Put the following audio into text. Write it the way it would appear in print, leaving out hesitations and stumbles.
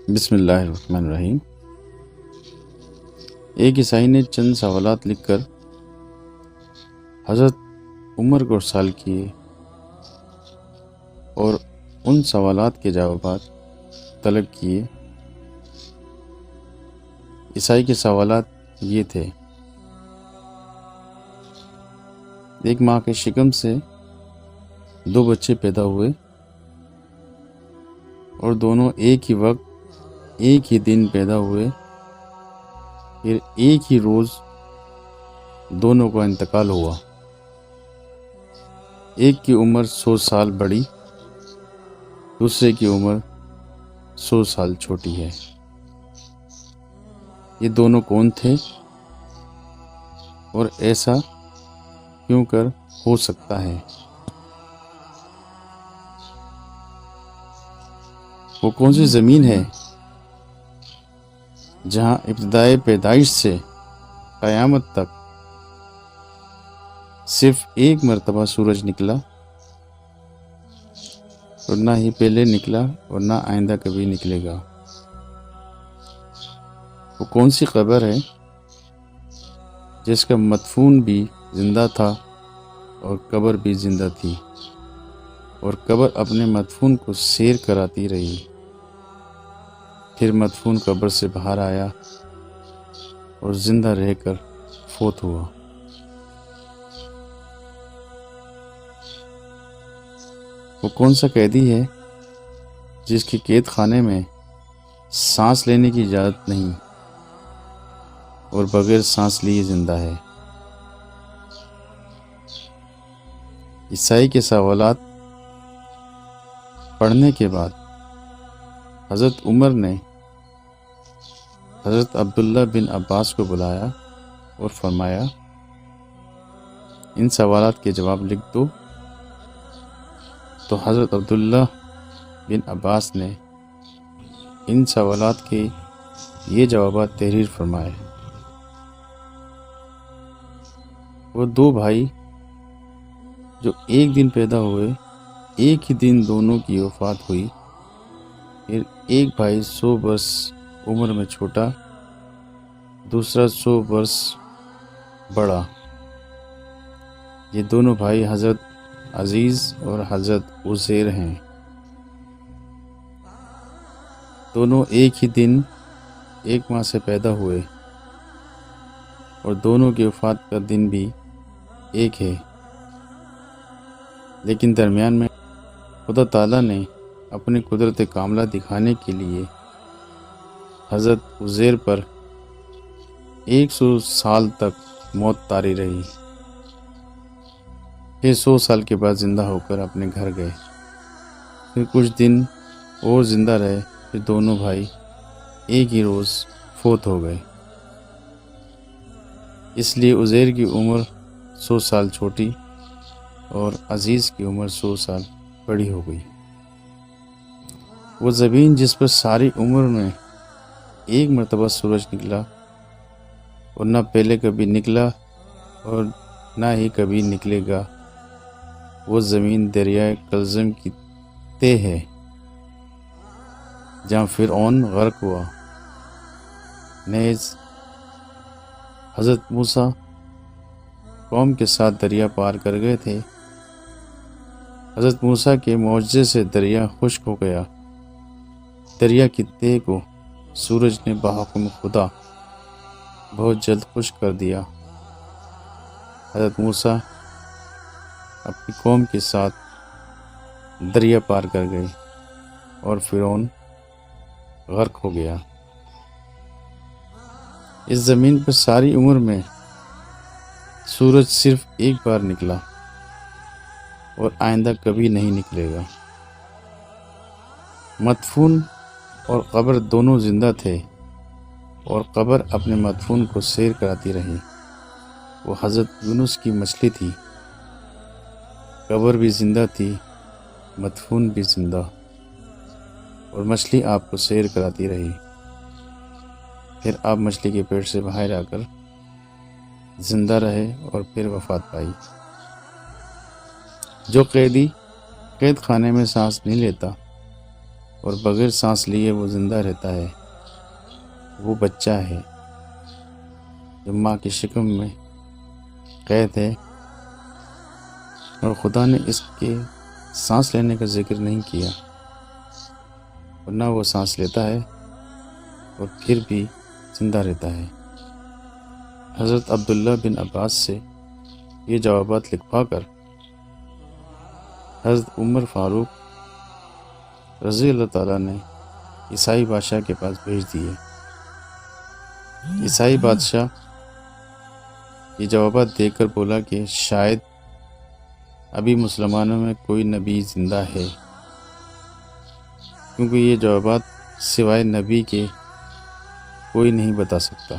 بسم اللہ الرحمن الرحیم۔ ایک عیسائی نے چند سوالات لکھ کر حضرت عمر کو ارسال کیے اور ان سوالات کے جوابات طلب کیے۔ عیسائی کے سوالات یہ تھے: ایک ماں کے شکم سے 2 بچے پیدا ہوئے اور دونوں ایک ہی وقت ایک ہی دن پیدا ہوئے، پھر ایک ہی روز دونوں کا انتقال ہوا۔ ایک کی عمر 100 سال بڑی، دوسرے کی عمر 100 سال چھوٹی ہے۔ یہ دونوں کون تھے اور ایسا کیوں کر ہو سکتا ہے؟ وہ کون سی زمین ہے جہاں ابتدائے پیدائش سے قیامت تک صرف ایک مرتبہ سورج نکلا اور نہ ہی پہلے نکلا اور نہ آئندہ کبھی نکلے گا؟ وہ کون سی قبر ہے جس کا مدفون بھی زندہ تھا اور قبر بھی زندہ تھی، اور قبر اپنے مدفون کو سیر کراتی رہی، پھر مدفون قبر سے باہر آیا اور زندہ رہ کر فوت ہوا؟ وہ کون سا قیدی ہے جس کی قید خانے میں سانس لینے کی اجازت نہیں اور بغیر سانس لیے زندہ ہے؟ عیسائی کے سوالات پڑھنے کے بعد حضرت عمر نے حضرت عبداللہ بن عباس کو بلایا اور فرمایا، ان سوالات کے جواب لکھ دو۔ تو حضرت عبداللہ بن عباس نے ان سوالات کے یہ جوابات تحریر فرمائے۔ وہ 2 بھائی جو ایک دن پیدا ہوئے، ایک ہی دن دونوں کی وفات ہوئی، پھر ایک بھائی 100 برس عمر میں چھوٹا، دوسرا 100 برس بڑا۔ یہ دونوں بھائی حضرت عزیز اور حضرت عزیر ہیں۔ دونوں ایک ہی دن ایک ماں سے پیدا ہوئے اور دونوں کی وفات کا دن بھی ایک ہے، لیکن درمیان میں خدا تعالیٰ نے اپنی قدرت کاملہ دکھانے کے لیے حضرت عزیر پر 100 سال تک موت طاری رہی، پھر 100 سال کے بعد زندہ ہو کر اپنے گھر گئے، پھر کچھ دن اور زندہ رہے، پھر دونوں بھائی ایک ہی روز فوت ہو گئے۔ اس لیے عزیر کی عمر 100 سال چھوٹی اور عزیز کی عمر 100 سال بڑی ہو گئی۔ وہ زمین جس پر ساری عمر میں ایک مرتبہ سورج نکلا اور نہ پہلے کبھی نکلا اور نہ ہی کبھی نکلے گا، وہ زمین دریائے کلزم کی تہ ہے جہاں فرعون غرق ہوا۔ نیز حضرت موسیٰ قوم کے ساتھ دریا پار کر گئے تھے۔ حضرت موسیٰ کے معجزے سے دریا خشک ہو گیا۔ دریا کی تہ کو سورج نے بحکم خدا بہت جلد خشک کر دیا۔ حضرت موسیٰ اپنی قوم کے ساتھ دریا پار کر گئے اور فرعون غرق ہو گیا۔ اس زمین پر ساری عمر میں سورج صرف ایک بار نکلا اور آئندہ کبھی نہیں نکلے گا۔ مدفون اور قبر دونوں زندہ تھے اور قبر اپنے مدفون کو سیر کراتی رہی۔ وہ حضرت یونس کی مچھلی تھی، قبر بھی زندہ تھی، مدفون بھی زندہ، اور مچھلی آپ کو سیر کراتی رہی، پھر آپ مچھلی کے پیٹ سے باہر آ کر زندہ رہے اور پھر وفات پائی۔ جو قیدی قید خانے میں سانس نہیں لیتا اور بغیر سانس لیے وہ زندہ رہتا ہے، وہ بچہ ہے جو ماں کی شکم میں قید ہے، اور خدا نے اس کے سانس لینے کا ذکر نہیں کیا، ورنہ وہ سانس لیتا ہے اور پھر بھی زندہ رہتا ہے۔ حضرت عبداللہ بن عباس سے یہ جوابات لکھوا کر حضرت عمر فاروق رضی اللہ تعالیٰ نے عیسائی بادشاہ کے پاس بھیج دیے۔ عیسائی بادشاہ یہ جوابات دے کر بولا کہ شاید ابھی مسلمانوں میں کوئی نبی زندہ ہے، کیونکہ یہ جوابات سوائے نبی کے کوئی نہیں بتا سکتا۔